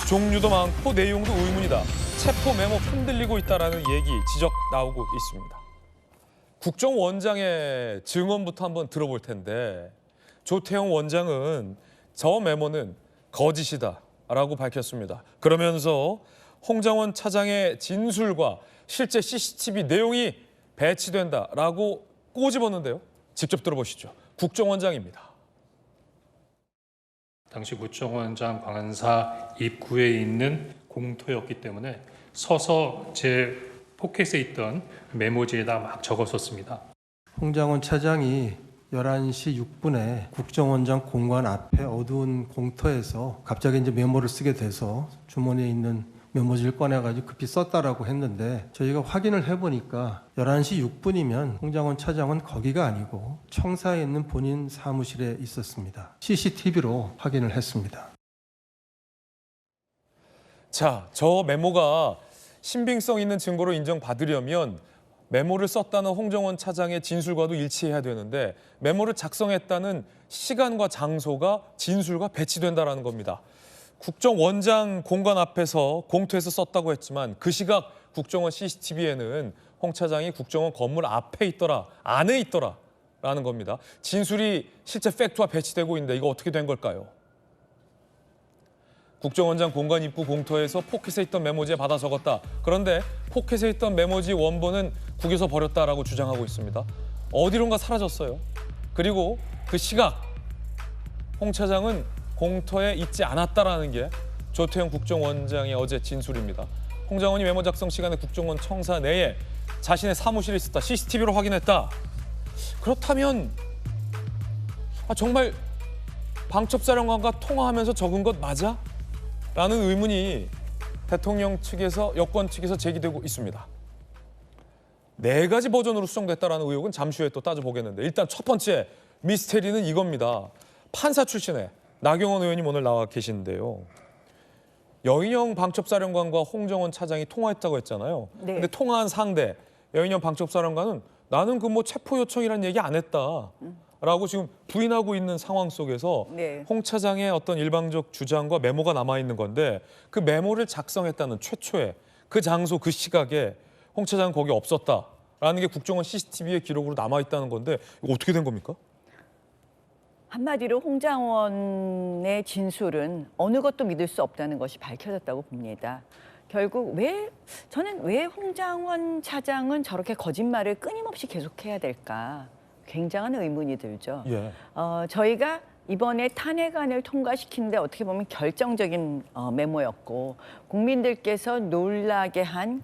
종류도 많고 내용도 의문이다. 체포 메모 흔들리고 있다라는 얘기, 지적 나오고 있습니다. 국정원장의 증언부터 한번 들어볼 텐데 조태용 원장은 저 메모는 거짓이다라고 밝혔습니다. 그러면서 홍장원 차장의 진술과 실제 CCTV 내용이 배치된다라고 꼬집었는데요. 직접 들어보시죠. 국정원장입니다. 당시 국정원장 관사 입구에 있는 공터였기 때문에 서서 제 포켓에 있던 메모지에다 막 적었었습니다. 홍장원 차장이 11시 6분에 국정원장 공관 앞에 어두운 공터에서 갑자기 이제 메모를 쓰게 돼서 주머니에 있는 메모지를 꺼내가지고 급히 썼다라고 했는데 저희가 확인을 해보니까 11시 6분이면 홍장원 차장은 거기가 아니고 청사에 있는 본인 사무실에 있었습니다. CCTV로 확인을 했습니다. 자, 저 메모가 신빙성 있는 증거로 인정받으려면 메모를 썼다는 홍정원 차장의 진술과도 일치해야 되는데 메모를 작성했다는 시간과 장소가 진술과 배치된다는 겁니다. 국정원장 공관 앞에서 공터에서 썼다고 했지만 그 시각 국정원 CCTV에는 홍 차장이 국정원 건물 앞에 있더라, 안에 있더라라는 겁니다. 진술이 실제 팩트와 배치되고 있는데 이거 어떻게 된 걸까요? 국정원장 공관 입구 공터에서 포켓에 있던 메모지에 받아 적었다. 그런데 포켓에 있던 메모지 원본은 국에서 버렸다라고 주장하고 있습니다. 어디론가 사라졌어요. 그리고 그 시각 홍 차장은 공터에 있지 않았다라는 게 조태용 국정원장의 어제 진술입니다. 홍 장원이 메모 작성 시간에 국정원 청사 내에 자신의 사무실에 있었다. CCTV로 확인했다. 그렇다면 정말 방첩사령관과 통화하면서 적은 것 맞아? 라는 의문이 대통령 측에서 여권 측에서 제기되고 있습니다. 4가지 버전으로 수정됐다라는 의혹은 잠시 후에 또 따져보겠는데 일단 첫 번째 미스테리는 이겁니다. 판사 출신의 나경원 의원님 오늘 나와 계신데요. 여인영 방첩사령관과 홍정원 차장이 통화했다고 했잖아요. 네. 근데 통화한 상대 여인영 방첩사령관은 나는 그 체포 요청이라는 얘기 안 했다. 라고 지금 부인하고 있는 상황 속에서 네. 홍 차장의 어떤 일방적 주장과 메모가 남아있는 건데 그 메모를 작성했다는 최초의 그 장소 그 시각에 홍 차장은 거기 없었다라는 게 국정원 CCTV의 기록으로 남아있다는 건데 이거 어떻게 된 겁니까? 한마디로 홍장원의 진술은 어느 것도 믿을 수 없다는 것이 밝혀졌다고 봅니다. 결국 저는 왜 홍장원 차장은 저렇게 거짓말을 끊임없이 계속해야 될까? 굉장한 의문이 들죠. 예. 저희가 이번에 탄핵안을 통과시키는데 어떻게 보면 결정적인 메모였고 국민들을 놀라게 한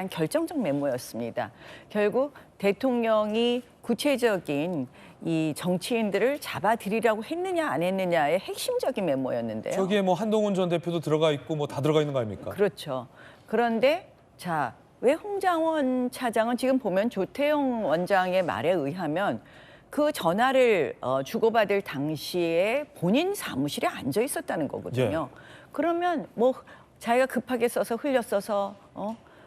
결정적 메모였습니다. 결국 대통령이 구체적인 이 정치인들을 잡아들이라고 했느냐 안 했느냐의 핵심적인 메모였는데요. 저기에 한동훈 전 대표도 들어가 있고 다 들어가 있는 거 아닙니까? 그렇죠. 그런데 자, 왜 홍장원 차장은 지금 보면 조태용 원장의 말에 의하면 그 전화를 주고받을 당시에 본인 사무실에 앉아 있었다는 거거든요. 예. 그러면 자기가 급하게 써서 흘렸어서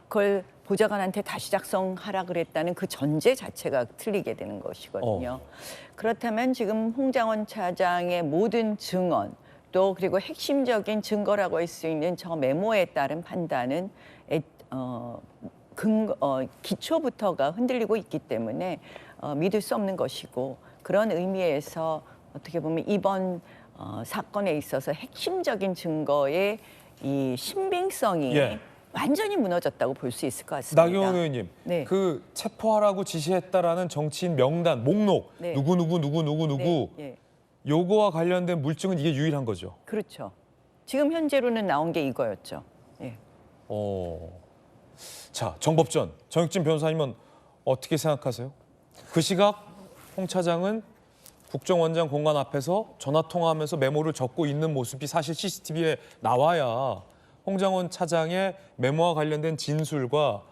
그걸 보좌관한테 다시 작성하라 그랬다는 그 전제 자체가 틀리게 되는 것이거든요. 그렇다면 지금 홍장원 차장의 모든 증언 또 그리고 핵심적인 증거라고 할 수 있는 저 메모에 따른 판단은 기초부터가 흔들리고 있기 때문에 믿을 수 없는 것이고 그런 의미에서 어떻게 보면 이번 사건에 있어서 핵심적인 증거의 이 신빙성이 완전히 무너졌다고 볼 수 있을 것 같습니다. 나경원 의원님, 네. 그 체포하라고 지시했다라는 정치인 명단, 목록, 네. 누구 네. 요거와 관련된 물증은 이게 유일한 거죠? 그렇죠. 지금 현재로는 나온 게 이거였죠. 네. 자, 정법전, 정혁진 변호사님은 어떻게 생각하세요? 그 시각 홍 차장은 국정원장 공관 앞에서 전화 통화하면서 메모를 적고 있는 모습이 사실 CCTV에 나와야 홍장원 차장의 메모와 관련된 진술과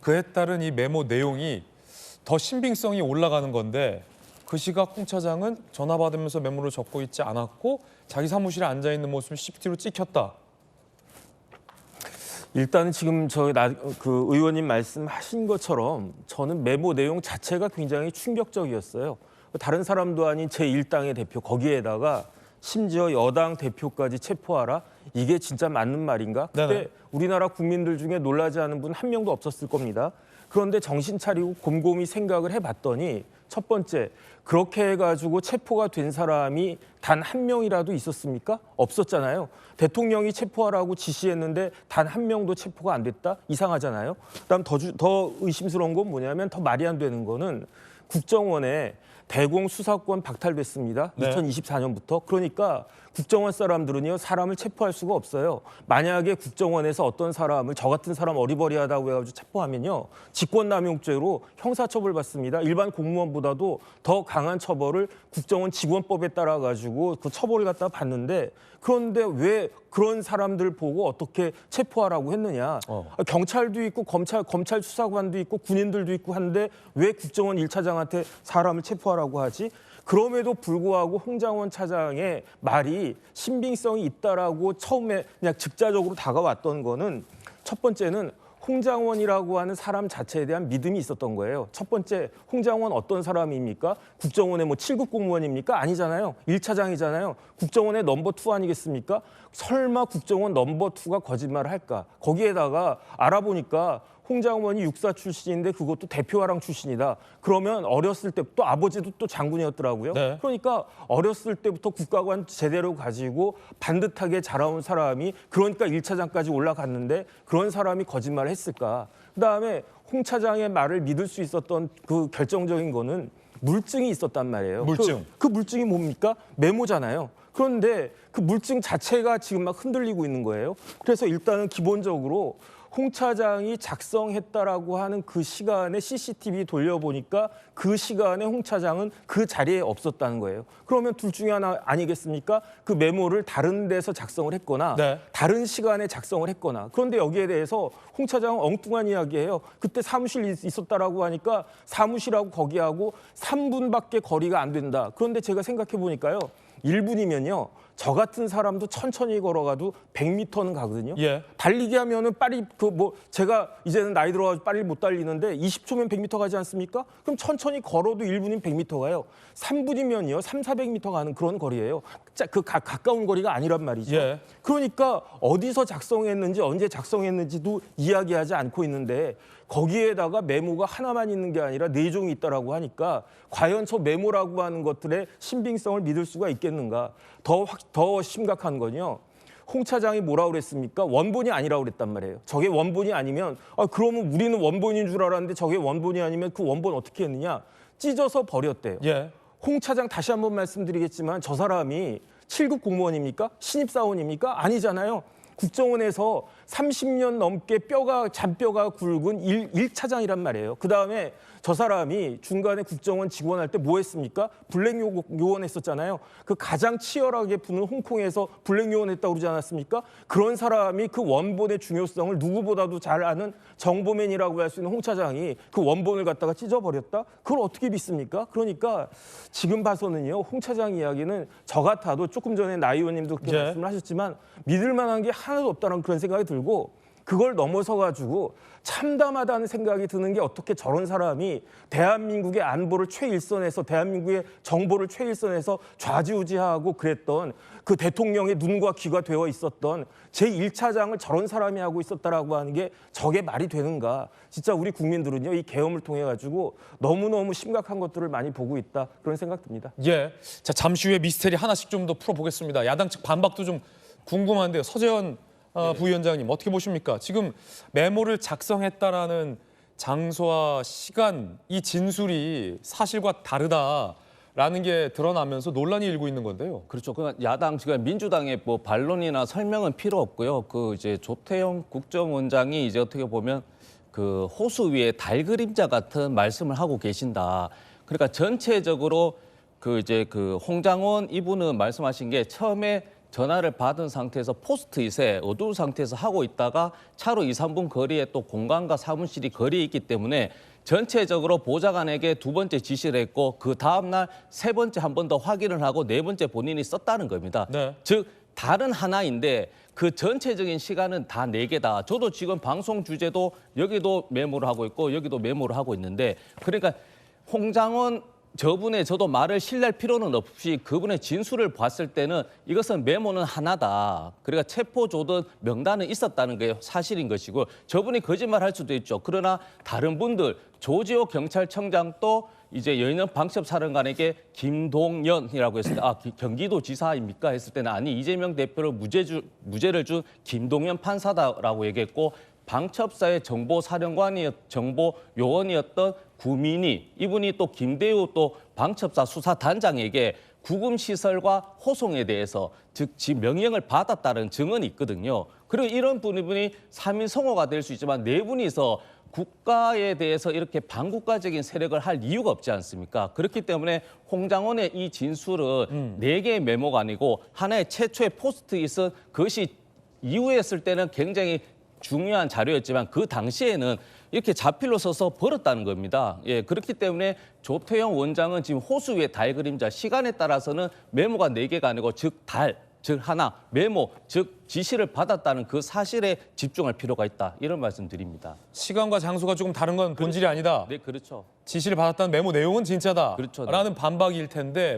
그에 따른 이 메모 내용이 더 신빙성이 올라가는 건데 그 시각 홍 차장은 전화 받으면서 메모를 적고 있지 않았고 자기 사무실에 앉아 있는 모습을 CCTV로 찍혔다. 일단 지금 그 의원님 말씀하신 것처럼 저는 메모 내용 자체가 굉장히 충격적이었어요. 다른 사람도 아닌 제1당의 대표 거기에다가 심지어 여당 대표까지 체포하라. 이게 진짜 맞는 말인가? 그때 네네. 우리나라 국민들 중에 놀라지 않은 분 한 명도 없었을 겁니다. 그런데 정신 차리고 곰곰이 생각을 해봤더니 첫 번째, 그렇게 해가지고 체포가 된 사람이 단 한 명이라도 있었습니까? 없었잖아요. 대통령이 체포하라고 지시했는데 단 한 명도 체포가 안 됐다? 이상하잖아요. 그다음 더 의심스러운 건 뭐냐면 더 말이 안 되는 거는 국정원에 대공 수사권 박탈됐습니다. 네. 2024년부터. 그러니까 국정원 사람들은요, 사람을 체포할 수가 없어요. 만약에 국정원에서 어떤 사람을 저 같은 사람 어리버리하다고 해가지고 체포하면요, 직권남용죄로 형사처벌 받습니다. 일반 공무원보다도 더 강한 처벌을 국정원 직원법에 따라 가지고 그 처벌을 갖다 받는데, 그런데 왜 그런 사람들 보고 어떻게 체포하라고 했느냐? 경찰도 있고 검찰 수사관도 있고 군인들도 있고 한데 왜 국정원 1차장한테 사람을 체포하라고 하지? 그럼에도 불구하고 홍장원 차장의 말이 신빙성이 있다라고 처음에 그냥 즉자적으로 다가왔던 거는, 첫 번째는 홍장원이라고 하는 사람 자체에 대한 믿음이 있었던 거예요. 첫 번째, 홍장원 어떤 사람입니까? 국정원의 뭐 7급 공무원입니까? 아니잖아요. 1차장이잖아요. 국정원의 넘버 2 아니겠습니까? 설마 국정원 넘버 2가 거짓말을 할까? 거기에다가 알아보니까 홍장원이 육사 출신인데 그것도 대표화랑 출신이다. 그러면 어렸을 때 또 아버지도 또 장군이었더라고요. 네. 그러니까 어렸을 때부터 국가관 제대로 가지고 반듯하게 자라온 사람이, 그러니까 1차장까지 올라갔는데 그런 사람이 거짓말을 했을까? 그다음에 홍 차장의 말을 믿을 수 있었던 그 결정적인 거는 물증이 있었단 말이에요. 물증. 그 물증이 뭡니까? 메모잖아요. 그런데 그 물증 자체가 지금 막 흔들리고 있는 거예요. 그래서 일단은 기본적으로 홍 차장이 작성했다라고 하는 그 시간에 CCTV 돌려보니까 그 시간에 홍 차장은 그 자리에 없었다는 거예요. 그러면 둘 중에 하나 아니겠습니까? 그 메모를 다른 데서 작성을 했거나 네. 다른 시간에 작성을 했거나. 그런데 여기에 대해서 홍 차장은 엉뚱한 이야기예요. 그때 사무실이 있었다라고 하니까 사무실하고 거기하고 3분밖에 거리가 안 된다. 그런데 제가 생각해 보니까요, 1분이면요, 저 같은 사람도 천천히 걸어가도 100m는 가거든요. 예. 달리기 하면은 빨리 제가 이제는 나이 들어가지고 빨리 못 달리는데 20초면 100m 가지 않습니까? 그럼 천천히 걸어도 1분이면 100m 가요. 3분이면요 300~400m 가는 그런 거리예요. 가까운 거리가 아니란 말이죠. 예. 그러니까 어디서 작성했는지 언제 작성했는지도 이야기하지 않고 있는데, 거기에다가 메모가 하나만 있는 게 아니라 4종이 있다라고 하니까 과연 저 메모라고 하는 것들의 신빙성을 믿을 수가 있겠는가? 더 심각한 건요, 홍 차장이 뭐라고 그랬습니까? 원본이 아니라고 그랬단 말이에요. 저게 원본이 아니면, 그러면 우리는 원본인 줄 알았는데 저게 원본이 아니면 그 원본 어떻게 했느냐? 찢어서 버렸대요. 예. 홍 차장 다시 한번 말씀드리겠지만 저 사람이 7급 공무원입니까? 신입사원입니까? 아니잖아요. 국정원에서 30년 넘게 잔뼈가 굵은 1차장이란 말이에요. 그다음에 저 사람이 중간에 국정원 직원할 때 뭐 했습니까? 블랙 요원 했었잖아요. 그 가장 치열하게 부는 홍콩에서 블랙 요원 했다고 그러지 않았습니까? 그런 사람이 그 원본의 중요성을 누구보다도 잘 아는 정보맨이라고 할 수 있는 홍 차장이 그 원본을 갖다가 찢어버렸다? 그걸 어떻게 믿습니까? 그러니까 지금 봐서는요, 홍 차장 이야기는 저 같아도, 조금 전에 나 의원님도 그렇게 예. 말씀을 하셨지만 믿을 만한 게 하나도 없다는 그런 생각이 들고, 그걸 넘어서 가지고 참담하다는 생각이 드는 게, 어떻게 저런 사람이 대한민국의 안보를 최일선에서, 대한민국의 정보를 최일선에서 좌지우지하고 그랬던 그 대통령의 눈과 귀가 되어 있었던 제1차장을 저런 사람이 하고 있었다라고 하는 게 저게 말이 되는가? 진짜 우리 국민들은요, 이 계엄을 통해 가지고 너무너무 심각한 것들을 많이 보고 있다, 그런 생각 듭니다. 예. 자, 잠시 후에 미스테리 하나씩 좀 더 풀어보겠습니다. 야당 측 반박도 좀 궁금한데요. 서재원 부위원장님 어떻게 보십니까? 지금 메모를 작성했다라는 장소와 시간, 이 진술이 사실과 다르다라는 게 드러나면서 논란이 일고 있는 건데요. 그렇죠. 그러니까 야당 지금 민주당의 뭐 반론이나 설명은 필요 없고요. 그 이제 조태용 국정원장이 이제 어떻게 보면 그 호수 위에 달 그림자 같은 말씀을 하고 계신다. 그러니까 전체적으로 그 이제 그 홍장원 이분은 말씀하신 게 처음에 전화를 받은 상태에서 포스트잇에 어두운 상태에서 하고 있다가 차로 2, 3분 거리에 또 공간과 사무실이 거리에 있기 때문에 전체적으로 보좌관에게 2번째 지시를 했고, 그 다음날 3번째 한 번 더 확인을 하고 4번째 본인이 썼다는 겁니다. 네. 즉 다른 하나인데 그 전체적인 시간은 다 4개다. 저도 지금 방송 주제도 여기도 메모를 하고 있고 여기도 메모를 하고 있는데, 그러니까 홍장원 저분의 저도 말을 신뢰할 필요는 없이 그분의 진술을 봤을 때는 이것은 메모는 하나다. 그러니까 체포 조던 명단은 있었다는 게 사실인 것이고 저분이 거짓말할 수도 있죠. 그러나 다른 분들 조지호 경찰청장도 이제 여인영 방첩사령관에게 김동연이라고 했을 때 경기도지사입니까 했을 때는 아니 이재명 대표를 무죄를 준 김동연 판사다라고 얘기했고 방첩사의 정보 요원이었던 구민희 이분이 또 김대우 또 방첩사 수사단장에게 구금 시설과 호송에 대해서 즉 명령을 받았다는 증언이 있거든요. 그리고 이런 분이 3인 성호가 될 수 있지만 네 분이서 국가에 대해서 이렇게 반국가적인 세력을 할 이유가 없지 않습니까? 그렇기 때문에 홍장원의 이 진술은 네 개의 메모가 아니고 하나의 최초의 포스트잇은 그것이 이후에 쓸 때는 굉장히 중요한 자료였지만 그 당시에는 이렇게 자필로 써서 버렸다는 겁니다. 예, 그렇기 때문에 조태영 원장은 지금 호수 위의 달 그림자 시간에 따라서는 메모가 4개가 아니고 즉 하나 메모 즉 지시를 받았다는 그 사실에 집중할 필요가 있다. 이런 말씀 드립니다. 시간과 장소가 조금 다른 건 본질이 아니다. 네, 그렇죠. 지시를 받았다는 메모 내용은 진짜다. 그렇죠. 네. 라는 반박일 텐데